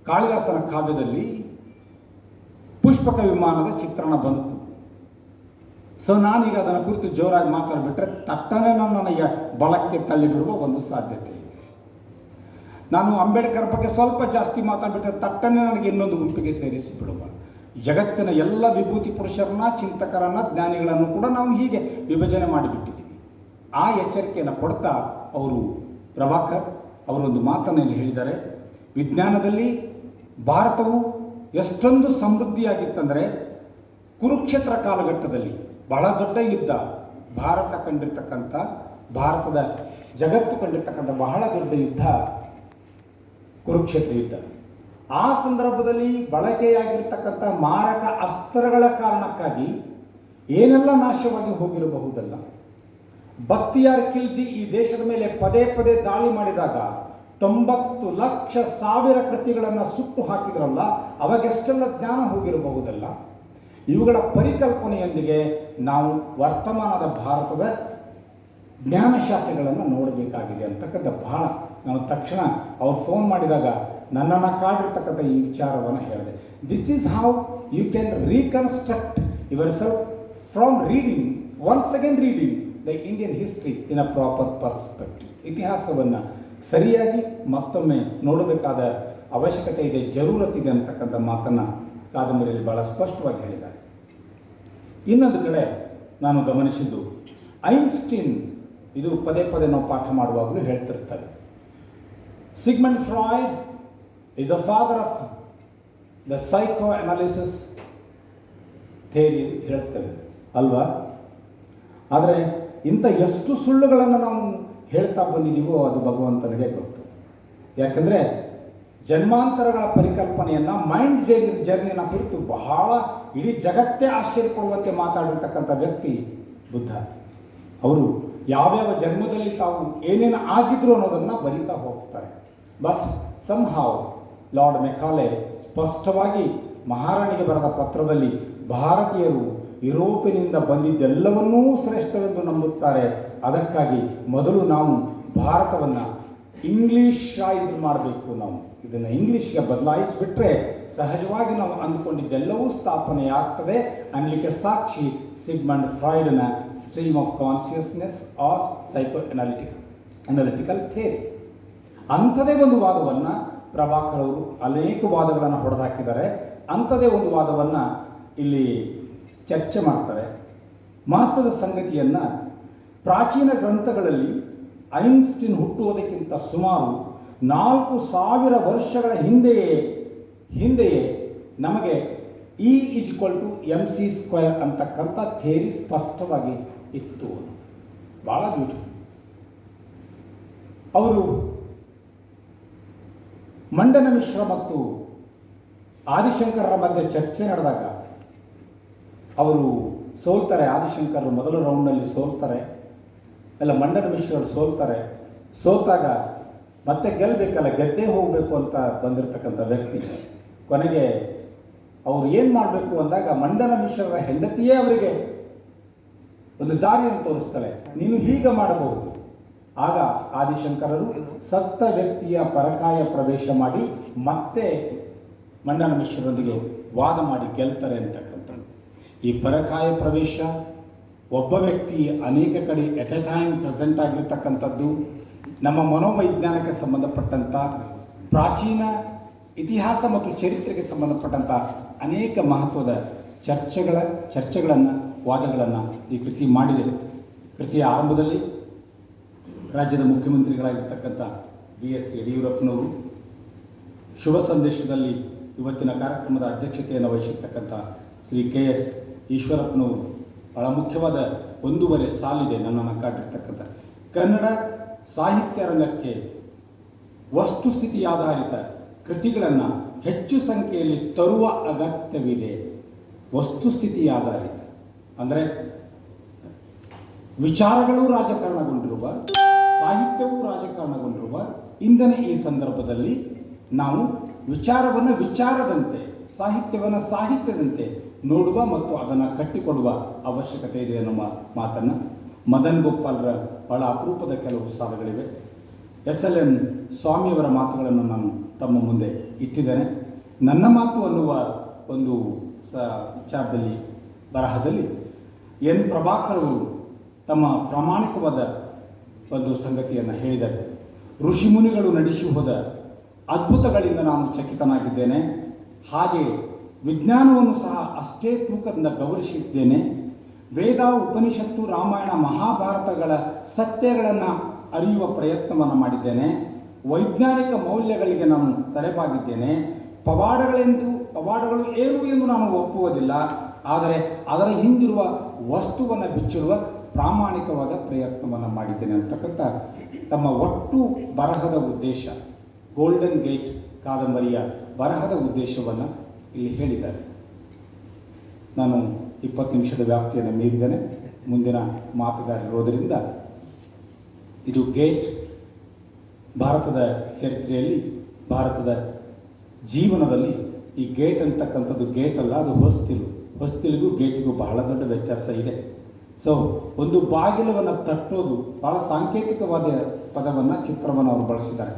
ಕಾಳಿದಾಸನ ಕಾವ್ಯದಲ್ಲಿ ಪುಷ್ಪಕ ವಿಮಾನದ ಚಿತ್ರಣ ಬಂತು. ಸೊ ನಾನೀಗ ಅದನ್ನು ಕುರಿತು ಜೋರಾಗಿ ಮಾತಾಡಿಬಿಟ್ರೆ ತಟ್ಟನೆ ನನಗೆ ಬಲಕ್ಕೆ ತಳ್ಳಿಬಿಡುವ ಒಂದು ಸಾಧ್ಯತೆ ಇದೆ. ನಾನು ಅಂಬೇಡ್ಕರ್ ಬಗ್ಗೆ ಸ್ವಲ್ಪ ಜಾಸ್ತಿ ಮಾತಾಡಿಬಿಟ್ರೆ ತಟ್ಟನೆ ನನಗೆ ಇನ್ನೊಂದು ಗುಂಪಿಗೆ ಸೇರಿಸಿ ಬಿಡುವ. ಜಗತ್ತಿನ ಎಲ್ಲ ವಿಭೂತಿ ಪುರುಷರನ್ನ, ಚಿಂತಕರನ್ನ, ಜ್ಞಾನಿಗಳನ್ನು ಕೂಡ ನಾವು ಹೀಗೆ ವಿಭಜನೆ ಮಾಡಿಬಿಟ್ಟಿದ್ದೀವಿ. ಆ ಎಚ್ಚರಿಕೆಯನ್ನು ಕೊಡ್ತಾ ಪ್ರಭಾಕರ್ ಅವರೊಂದು ಮಾತನ್ನು ಹೇಳಿದ್ದಾರೆ. ವಿಜ್ಞಾನದಲ್ಲಿ ಭಾರತವು ಎಷ್ಟೊಂದು ಸಮೃದ್ಧಿಯಾಗಿತ್ತಂದರೆ, ಕುರುಕ್ಷೇತ್ರ ಕಾಲಘಟ್ಟದಲ್ಲಿ ಬಹಳ ದೊಡ್ಡ ಯುದ್ಧ, ಭಾರತದ ಜಗತ್ತು ಕಂಡಿರ್ತಕ್ಕಂಥ ಬಹಳ ದೊಡ್ಡ ಯುದ್ಧ ಕುರುಕ್ಷೇತ್ರ ಯುದ್ಧ. ಆ ಸಂದರ್ಭದಲ್ಲಿ ಬಳಕೆಯಾಗಿರ್ತಕ್ಕಂಥ ಮಾರಕ ಅಸ್ತ್ರಗಳ ಕಾರಣಕ್ಕಾಗಿ ಏನೆಲ್ಲ ನಾಶವಾಗಿ ಹೋಗಿರಬಹುದಲ್ಲ. ಬಕ್ತಿಯಾರ್ ಖಿಲ್ಜಿ ಈ ದೇಶದ ಮೇಲೆ ಪದೇ ಪದೇ ದಾಳಿ ಮಾಡಿದಾಗ 90 ಲಕ್ಷ ಸಾವಿರ ಕೃತಿಗಳನ್ನು ಸುಟ್ಟು ಹಾಕಿದ್ರಲ್ಲ, ಅವಾಗೆಷ್ಟೆಲ್ಲ ಜ್ಞಾನ ಹೋಗಿರಬಹುದಲ್ಲ. ಇವುಗಳ ಪರಿಕಲ್ಪನೆಯೊಂದಿಗೆ ನಾವು ವರ್ತಮಾನದ ಭಾರತದ ಜ್ಞಾನ ಶಾಖೆಗಳನ್ನು ನೋಡಬೇಕಾಗಿದೆ ಅಂತಕ್ಕಂಥ ಬಹಳ ನಾನು ತಕ್ಷಣ ಅವ್ರು ಫೋನ್ ಮಾಡಿದಾಗ ನನ್ನನ್ನು ಕಾಡಿರ್ತಕ್ಕಂಥ ಈ ವಿಚಾರವನ್ನು ಹೇಳಿದೆ. This is how you can reconstruct yourself from reading, once again reading the Indian history in a proper perspective. ಇತಿಹಾಸವನ್ನು ಸರಿಯಾಗಿ ಮತ್ತೊಮ್ಮೆ ನೋಡಬೇಕಾದ ಅವಶ್ಯಕತೆ ಇದೆ, ಜರೂರತ್ತಿದೆ ಅಂತಕ್ಕಂಥ ಮಾತನ್ನು ಕಾದಂಬರಿಯಲ್ಲಿ ಭಾಳ ಸ್ಪಷ್ಟವಾಗಿ ಹೇಳಿದ್ದಾರೆ. ಇನ್ನೊಂದು ಕಡೆ ನಾನು ಗಮನಿಸಿದ್ದು, ಐನ್ಸ್ಟೀನ್ ಇದು ಪದೇ ಪದೇ ನಾವು ಪಾಠ ಮಾಡುವಾಗಲೂ ಹೇಳ್ತಿರ್ತಾರೆ, Sigmund Freud is the father of the psychoanalysis theory ಅಂತ ಹೇಳ್ತೇವೆ ಅಲ್ವಾ. ಆದರೆ ಇಂಥ ಎಷ್ಟು ಸುಳ್ಳುಗಳನ್ನು ನಾವು ಹೇಳ್ತಾ ಬಂದಿದ್ದೀವೋ ಅದು ಭಗವಂತನಿಗೆ ಗೊತ್ತು. ಯಾಕಂದರೆ ಜನ್ಮಾಂತರಗಳ ಪರಿಕಲ್ಪನೆಯನ್ನು, ಮೈಂಡ್ ಜರ್ನಿನ ಕುರಿತು ಬಹಳ ಇಡೀ ಜಗತ್ತೇ ಆಶ್ಚರ್ಯಪಡುವಂತೆ ಮಾತಾಡಿರ್ತಕ್ಕಂಥ ವ್ಯಕ್ತಿ ಬುದ್ಧ. ಅವರು ಯಾವ್ಯಾವ ಜನ್ಮದಲ್ಲಿ ತಾವು ಏನೇನು ಆಗಿದ್ರು ಅನ್ನೋದನ್ನು ಬರೀತಾ ಹೋಗ್ತಾರೆ. ಬಟ್ ಸಮ್ಹಾವ್ ಲಾರ್ಡ್ ಮೆಕಾಲೆ ಸ್ಪಷ್ಟವಾಗಿ ಮಹಾರಾಣಿಗೆ ಬರೆದ ಪತ್ರದಲ್ಲಿ ಭಾರತೀಯರು ಯುರೋಪಿನಿಂದ ಬಂದಿದ್ದೆಲ್ಲವನ್ನೂ ಶ್ರೇಷ್ಠವೆಂದು ನಂಬುತ್ತಾರೆ. ಅದಕ್ಕಾಗಿ ಮೊದಲು ನಾವು ಭಾರತವನ್ನು ಇಂಗ್ಲೀಷೈಸ್ ಮಾಡಬೇಕು, ನಾವು ಇದನ್ನು ಇಂಗ್ಲೀಷ್ಗೆ ಬದಲಾಯಿಸಿಬಿಟ್ರೆ ಸಹಜವಾಗಿ ನಾವು ಅಂದುಕೊಂಡಿದ್ದೆಲ್ಲವೂ ಸ್ಥಾಪನೆಯಾಗ್ತದೆ ಅನ್ನಲಿಕ್ಕೆ ಸಾಕ್ಷಿ ಸಿಗ್ಮಂಡ್ ಫ್ರಾಯ್ಡ್ನ stream of consciousness or psycho analytical theory. ಅಂಥದೇ ಒಂದು ವಾದವನ್ನು ಪ್ರಭಾಕರ್ ಅವರು ಅನೇಕ ವಾದಗಳನ್ನು ಹೊಡೆದಾಕಿದ್ದಾರೆ. ಅಂಥದೇ ಒಂದು ವಾದವನ್ನು ಇಲ್ಲಿ ಚರ್ಚೆ ಮಾಡ್ತಾರೆ. ಮಹತ್ವದ ಸಂಗತಿಯನ್ನು ಪ್ರಾಚೀನ ಗ್ರಂಥಗಳಲ್ಲಿ ಐನ್ಸ್ಟೀನ್ ಹುಟ್ಟುವುದಕ್ಕಿಂತ ಸುಮಾರು 4000 ವರ್ಷಗಳ ಹಿಂದೆಯೇ ನಮಗೆ E=mc² ಅಂತಕ್ಕಂಥ ಥಿಯರಿ ಸ್ಪಷ್ಟವಾಗಿ ಇತ್ತು. ಭಾಳ ಬ್ಯೂಟಿಫುಲ್. ಅವರು ಮಂಡನ ಮಿಶ್ರ ಮತ್ತು ಆದಿಶಂಕರರ ಮಧ್ಯೆ ಚರ್ಚೆ ನಡೆದಾಗ ಅವರು ಸೋಲ್ತಾರೆ. ಆದಿಶಂಕರರು ಮೊದಲ ರೌಂಡ್ನಲ್ಲಿ ಸೋಲ್ತಾರೆ, ಎಲ್ಲ ಮಂಡನ ಮಿಶ್ರರು ಸೋಲ್ತಾರೆ. ಸೋತಾಗ ಮತ್ತೆ ಗೆಲ್ಲಬೇಕಲ್ಲ, ಗೆದ್ದೇ ಹೋಗಬೇಕು ಅಂತ ಬಂದಿರತಕ್ಕಂಥ ವ್ಯಕ್ತಿ ಕೊನೆಗೆ ಅವರು ಏನು ಮಾಡಬೇಕು ಅಂದಾಗ ಮಂಡನ ಮಿಶ್ರರ ಹೆಂಡತಿಯೇ ಅವರಿಗೆ ಒಂದು ದಾರಿಯನ್ನು ತೋರಿಸ್ತಾಳೆ, ನೀನು ಹೀಗೆ ಮಾಡಬಹುದು. ಆಗ ಆದಿಶಂಕರರು ಸತ್ತ ವ್ಯಕ್ತಿಯ ಪರಕಾಯ ಪ್ರವೇಶ ಮಾಡಿ ಮತ್ತೆ ಮಂಡನ ಮಿಶ್ರರೊಂದಿಗೆ ವಾದ ಮಾಡಿ ಗೆಲ್ತಾರೆ ಅಂತಕ್ಕಂಥದ್ದು. ಈ ಪರಕಾಯ ಪ್ರವೇಶ ಒಬ್ಬ ವ್ಯಕ್ತಿ ಅನೇಕ ಕಡೆ ಎಟ್ ಎ ಟೈಮ್ ಪ್ರೆಸೆಂಟ್ ಆಗಿರ್ತಕ್ಕಂಥದ್ದು ನಮ್ಮ ಮನೋವೈಜ್ಞಾನಕ್ಕೆ ಸಂಬಂಧಪಟ್ಟಂಥ ಪ್ರಾಚೀನ ಇತಿಹಾಸ ಮತ್ತು ಚರಿತ್ರೆಗೆ ಸಂಬಂಧಪಟ್ಟಂಥ ಅನೇಕ ಮಹತ್ವದ ಚರ್ಚೆಗಳನ್ನು ವಾದಗಳನ್ನು ಈ ಕೃತಿ ಮಾಡಿದೆ. ಕೃತಿಯ ಆರಂಭದಲ್ಲಿ ರಾಜ್ಯದ ಮುಖ್ಯಮಂತ್ರಿಗಳಾಗಿರ್ತಕ್ಕಂಥ BS ಯಡಿಯೂರಪ್ಪನವರು, ಶುಭ ಸಂದೇಶದಲ್ಲಿ ಇವತ್ತಿನ ಕಾರ್ಯಕ್ರಮದ ಅಧ್ಯಕ್ಷತೆಯನ್ನು ವಹಿಸಿರ್ತಕ್ಕಂಥ ಶ್ರೀ KS ಈಶ್ವರಪ್ಪನವರು ಬಹಳ ಮುಖ್ಯವಾದ 1 ಸಾಲಿದೆ ನನ್ನನ್ನು ಕಾಡಿರ್ತಕ್ಕಂಥ ಕನ್ನಡ ಸಾಹಿತ್ಯ ರಂಗಕ್ಕೆ ವಸ್ತುಸ್ಥಿತಿ ಆಧಾರಿತ ಕೃತಿಗಳನ್ನು ಹೆಚ್ಚು ಸಂಖ್ಯೆಯಲ್ಲಿ ತರುವ ಅಗತ್ಯವಿದೆ. ವಸ್ತುಸ್ಥಿತಿ ಆಧಾರಿತ ಅಂದರೆ ವಿಚಾರಗಳು ರಾಜಕಾರಣಗೊಂಡಿರುವ, ಸಾಹಿತ್ಯವೂ ರಾಜಕಾರಣಗೊಂಡಿರುವ ಇಂದಿನ ಈ ಸಂದರ್ಭದಲ್ಲಿ ನಾವು ವಿಚಾರವನ್ನು ವಿಚಾರದಂತೆ, ಸಾಹಿತ್ಯವನ್ನು ಸಾಹಿತ್ಯದಂತೆ ನೋಡುವ ಮತ್ತು ಅದನ್ನು ಕಟ್ಟಿಕೊಡುವ ಅವಶ್ಯಕತೆ ಇದೆ ಎನ್ನುವ ಮಾತನ್ನು ಮದನ್ ಗೋಪಾಲ್ರ ಬಹಳ ಅಪರೂಪದ ಕೆಲವು ಸಾಲುಗಳಿವೆ. SLN ಸ್ವಾಮಿಯವರ ಮಾತುಗಳನ್ನು ನಾನು ತಮ್ಮ ಮುಂದೆ ಇಟ್ಟಿದ್ದೇನೆ. ನನ್ನ ಮಾತು ಅನ್ನುವ ಒಂದು ವಿಚಾರದಲ್ಲಿ ಬರಹದಲ್ಲಿ ಎನ್ ಪ್ರಭಾಕರ್ ಅವರು ತಮ್ಮ ಪ್ರಾಮಾಣಿಕವಾದ ಒಂದು ಸಂಗತಿಯನ್ನು ಹೇಳಿದ್ದಾರೆ. ಋಷಿಮುನಿಗಳು ನಡೆಸಿ ಹೋದ ಅದ್ಭುತಗಳಿಂದ ನಾನು ಚಕಿತನಾಗಿದ್ದೇನೆ, ಹಾಗೆ ವಿಜ್ಞಾನವನ್ನು ಸಹ ಅಷ್ಟೇ ತೂಕದಿಂದ ಗೌರವಿಸಿದ್ದೇನೆ. ವೇದ, ಉಪನಿಷತ್ತು, ರಾಮಾಯಣ, ಮಹಾಭಾರತಗಳ ಸತ್ಯಗಳನ್ನು ಅರಿಯುವ ಪ್ರಯತ್ನವನ್ನು ಮಾಡಿದ್ದೇನೆ. ವೈಜ್ಞಾನಿಕ ಮೌಲ್ಯಗಳಿಗೆ ನಾನು ತಲೆಬಾಗಿದ್ದೇನೆ. ಪವಾಡಗಳು ಏನು ಎಂದು ನಾನು ಒಪ್ಪುವುದಿಲ್ಲ, ಆದರೆ ಅದರ ಹಿಂದಿರುವ ವಸ್ತುವನ್ನು ಬಿಚ್ಚಿಡುವ ಪ್ರಾಮಾಣಿಕವಾದ ಪ್ರಯತ್ನವನ್ನು ಮಾಡಿದ್ದೇನೆ ಅಂತಕ್ಕಂಥ ತಮ್ಮ ಒಟ್ಟು ಬರಹದ ಉದ್ದೇಶ, ಗೋಲ್ಡನ್ ಗೇಟ್ ಕಾದಂಬರಿಯ ಬರಹದ ಉದ್ದೇಶವನ್ನು ಇಲ್ಲಿ ಹೇಳಿದ್ದಾರೆ. ನಾನು 20 ನಿಮಿಷದ ವ್ಯಾಪ್ತಿಯನ್ನು ಮೀರಿದ್ದೇನೆ. ಮುಂದಿನ ಮಾತುಗಾರರಿರೋದರಿಂದ ಇದು ಗೇಟ್ ಭಾರತದ ಚರಿತ್ರೆಯಲ್ಲಿ, ಭಾರತದ ಜೀವನದಲ್ಲಿ ಈ ಗೇಟ್ ಅಂತಕ್ಕಂಥದ್ದು ಗೇಟ್ ಅಲ್ಲ, ಅದು ಹೊಸ್ತಿಲು. ಹೊಸ್ತಿಲಿಗೂ ಗೇಟಿಗೂ ಬಹಳ ದೊಡ್ಡ ವ್ಯತ್ಯಾಸ ಇದೆ. ಸೊ ಒಂದು ಬಾಗಿಲವನ್ನು ತಟ್ಟೋದು ಬಹಳ ಸಾಂಕೇತಿಕವಾದ ಪದವನ್ನು, ಚಿತ್ರವನ್ನು ಅವರು ಬಳಸಿದ್ದಾರೆ.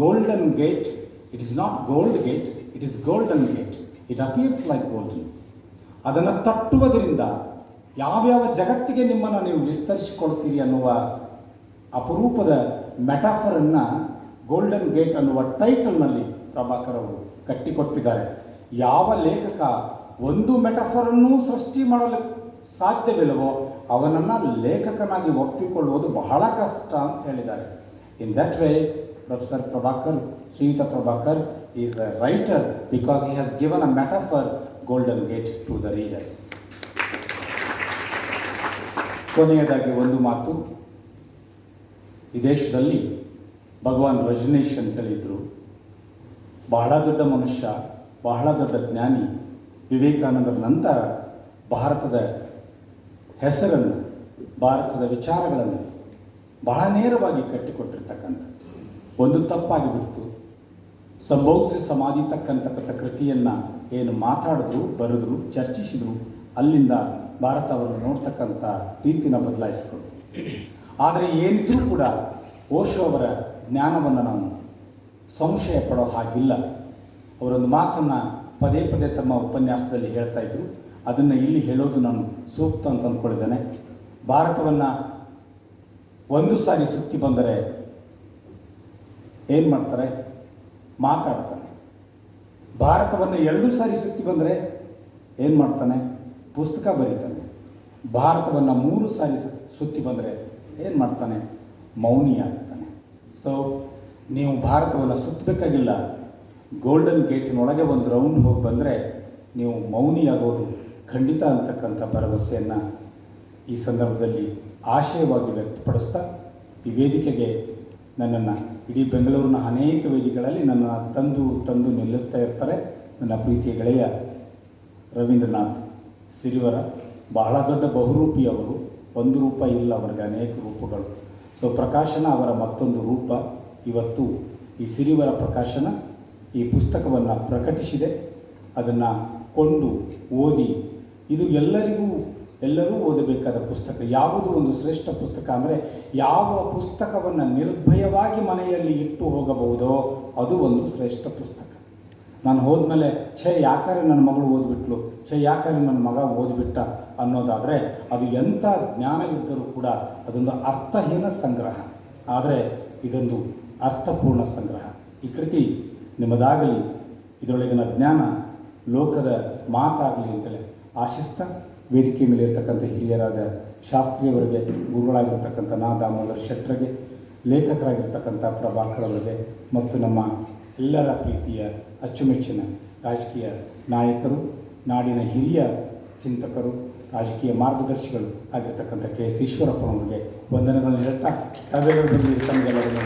Golden gate, it is not gold gate, it is golden gate. It appears like golden. ಅದನ್ನು ತಟ್ಟುವುದರಿಂದ ಯಾವ್ಯಾವ ಜಗತ್ತಿಗೆ ನಿಮ್ಮನ್ನು ನೀವು ವಿಸ್ತರಿಸಿಕೊಳ್ತೀರಿ ಅನ್ನುವ ಅಪರೂಪದ ಮೆಟಾಫರನ್ನು ಗೋಲ್ಡನ್ ಗೇಟ್ ಅನ್ನುವ ಟೈಟಲ್ನಲ್ಲಿ ಪ್ರಭಾಕರ್ ಅವರು ಕಟ್ಟಿಕೊಟ್ಟಿದ್ದಾರೆ. ಯಾವ ಲೇಖಕ ಒಂದು ಮೆಟಾಫರನ್ನೂ ಸೃಷ್ಟಿ ಮಾಡಲು ಸಾಧ್ಯವಿಲ್ಲವೋ ಅವನನ್ನು ಲೇಖಕನಾಗಿ ಒಪ್ಪಿಕೊಳ್ಳುವುದು ಬಹಳ ಕಷ್ಟ ಅಂತ ಹೇಳಿದ್ದಾರೆ. In that way professor Prabhakar, Shriyuta Prabhakar is a writer because he has given a metaphor golden gate to the readers. ಕೊನೆಯದಾಗಿ ಒಂದು ಮಾತು, ಈ ದೇಶದಲ್ಲಿ ಭಗವಾನ್ ರಜನೀಶ್ ಅಂತೇಳಿದ್ರು, ಬಹಳ ದೊಡ್ಡ ಮನುಷ್ಯ, ಬಹಳ ದೊಡ್ಡ ಜ್ಞಾನಿ. ವಿವೇಕಾನಂದರ ನಂತರ ಭಾರತದ ಹೆಸರನ್ನು, ಭಾರತದ ವಿಚಾರಗಳನ್ನು ಬಹಳ ನೇರವಾಗಿ ಕಟ್ಟಿಕೊಟ್ಟಿರ್ತಕ್ಕಂಥ ಒಂದು ತಪ್ಪಾಗಿಬಿಡ್ತು. ಸಂಭೋಗಿಸಿ ಸಮಾಧಿ ತಕ್ಕಂತಕ್ಕಂಥ ಕೃತಿಯನ್ನು ಏನು ಮಾತಾಡಿದ್ರು, ಬರೆದ್ರು, ಚರ್ಚಿಸಿದ್ರು, ಅಲ್ಲಿಂದ ಭಾರತವನ್ನು ನೋಡ್ತಕ್ಕಂಥ ರೀತಿನ ಬದಲಾಯಿಸಿದ್ರು. ಆದರೆ ಏನಿದ್ರೂ ಕೂಡ ಓಶೋ ಅವರ ಜ್ಞಾನವನ್ನು ನಾವು ಸಂಶಯ ಪಡೋ ಹಾಗಿಲ್ಲ. ಅವರೊಂದು ಮಾತನ್ನು ಪದೇ ಪದೇ ತಮ್ಮ ಉಪನ್ಯಾಸದಲ್ಲಿ ಹೇಳ್ತಾ ಇದ್ರು, ಅದನ್ನು ಇಲ್ಲಿ ಹೇಳೋದು ನಾನು ಸೂಕ್ತ ಅಂತ ಅಂದ್ಕೊಂಡಿದ್ದೇನೆ. ಭಾರತವನ್ನು ಒಂದು ಸಾರಿ ಸುತ್ತಿ ಬಂದರೆ ಏನು ಮಾಡ್ತಾರೆ? ಮಾತಾಡ್ತಾನೆ. ಭಾರತವನ್ನು 2 ಸಾರಿ ಸುತ್ತಿ ಬಂದರೆ ಏನು ಮಾಡ್ತಾನೆ? ಪುಸ್ತಕ ಬರೀತಾನೆ. ಭಾರತವನ್ನು 3 ಸಾರಿ ಸುತ್ತಿ ಬಂದರೆ ಏನು ಮಾಡ್ತಾನೆ? ಮೌನಿ ಆಗ್ತಾನೆ. ಸೊ ನೀವು ಭಾರತವನ್ನು ಸುತ್ತಬೇಕಾಗಿಲ್ಲ, ಗೋಲ್ಡನ್ ಗೇಟಿನೊಳಗೆ ಒಂದು ರೌಂಡ್ ಹೋಗಿ ಬಂದರೆ ನೀವು ಮೌನಿ ಆಗೋದು ಖಂಡಿತ ಅಂತಕ್ಕಂಥ ಭರವಸೆಯನ್ನು ಈ ಸಂದರ್ಭದಲ್ಲಿ ಆಶಯವಾಗಿ ವ್ಯಕ್ತಪಡಿಸ್ತಾ, ಈ ವೇದಿಕೆಗೆ ನನ್ನನ್ನು ಇಡೀ ಬೆಂಗಳೂರಿನ ಅನೇಕ ವೇದಿಕೆಗಳಲ್ಲಿ ನನ್ನ ತಂದು ನಿಲ್ಲಿಸ್ತಾ ಇರ್ತಾರೆ ನನ್ನ ಪ್ರೀತಿಯ ಗೆಳೆಯ ರವೀಂದ್ರನಾಥ್ ಸಿರಿವರ. ಬಹಳ ದೊಡ್ಡ ಬಹುರೂಪಿ ಅವರು, ಒಂದು ರೂಪ ಇಲ್ಲ, ಅವರಿಗೆ ಅನೇಕ ರೂಪಗಳು. ಸೊ ಪ್ರಕಾಶನ ಅವರ ಮತ್ತೊಂದು ರೂಪ. ಇವತ್ತು ಈ ಸಿರಿವರ ಪ್ರಕಾಶನ ಈ ಪುಸ್ತಕವನ್ನು ಪ್ರಕಟಿಸಿದೆ. ಅದನ್ನು ಕೊಂಡು ಓದಿ, ಇದು ಎಲ್ಲರೂ ಓದಬೇಕಾದ ಪುಸ್ತಕ. ಯಾವುದು ಒಂದು ಶ್ರೇಷ್ಠ ಪುಸ್ತಕ ಅಂದರೆ, ಯಾವ ಪುಸ್ತಕವನ್ನು ನಿರ್ಭಯವಾಗಿ ಮನೆಯಲ್ಲಿ ಇಟ್ಟು ಹೋಗಬಹುದೋ ಅದು ಒಂದು ಶ್ರೇಷ್ಠ ಪುಸ್ತಕ. ನಾನು ಹೋದ್ಮೇಲೆ ಯಾಕಾರೆ ನನ್ನ ಮಗಳು ಓದ್ಬಿಟ್ಲು, ಯಾಕಾರೆ ನನ್ನ ಮಗ ಓದ್ಬಿಟ್ಟ ಅನ್ನೋದಾದರೆ ಅದು ಎಂಥ ಜ್ಞಾನವಿದ್ದರೂ ಕೂಡ ಅದೊಂದು ಅರ್ಥಹೀನ ಸಂಗ್ರಹ. ಆದರೆ ಇದೊಂದು ಅರ್ಥಪೂರ್ಣ ಸಂಗ್ರಹ. ಈ ಕೃತಿ ನಿಮ್ಮದಾಗಲಿ, ಇದರೊಳಗಿನ ಜ್ಞಾನ ಲೋಕದ ಮಾತಾಗಲಿ ಅಂತಲೇ ಆಶಿಸ್ತಾ, ವೇದಿಕೆ ಮೇಲೆ ಇರ್ತಕ್ಕಂಥ ಹಿರಿಯರಾದ ಶಾಸ್ತ್ರಿಯವರಿಗೆ, ಗುರುಗಳಾಗಿರ್ತಕ್ಕಂಥ ದಾಮೋದರ ಶೆಟ್ಟರಿಗೆ, ಲೇಖಕರಾಗಿರ್ತಕ್ಕಂಥ ಪ್ರಭಾಕರ್ ಅವರಿಗೆ ಮತ್ತು ನಮ್ಮ ಎಲ್ಲರ ಪ್ರೀತಿಯ ಅಚ್ಚುಮೆಚ್ಚಿನ ರಾಜಕೀಯ ನಾಯಕರು, ನಾಡಿನ ಹಿರಿಯ ಚಿಂತಕರು, ರಾಜಕೀಯ ಮಾರ್ಗದರ್ಶಿಗಳು ಆಗಿರ್ತಕ್ಕಂಥ ಕೆ ಎಸ್ ಈಶ್ವರಪ್ಪನವರಿಗೆ ವಂದನೆಗಳನ್ನು ಹೇಳ್ತಾ, ತಾವೆಲ್ಲರೂ ಬಂದು ತಮಗೆಲ್ಲರನ್ನು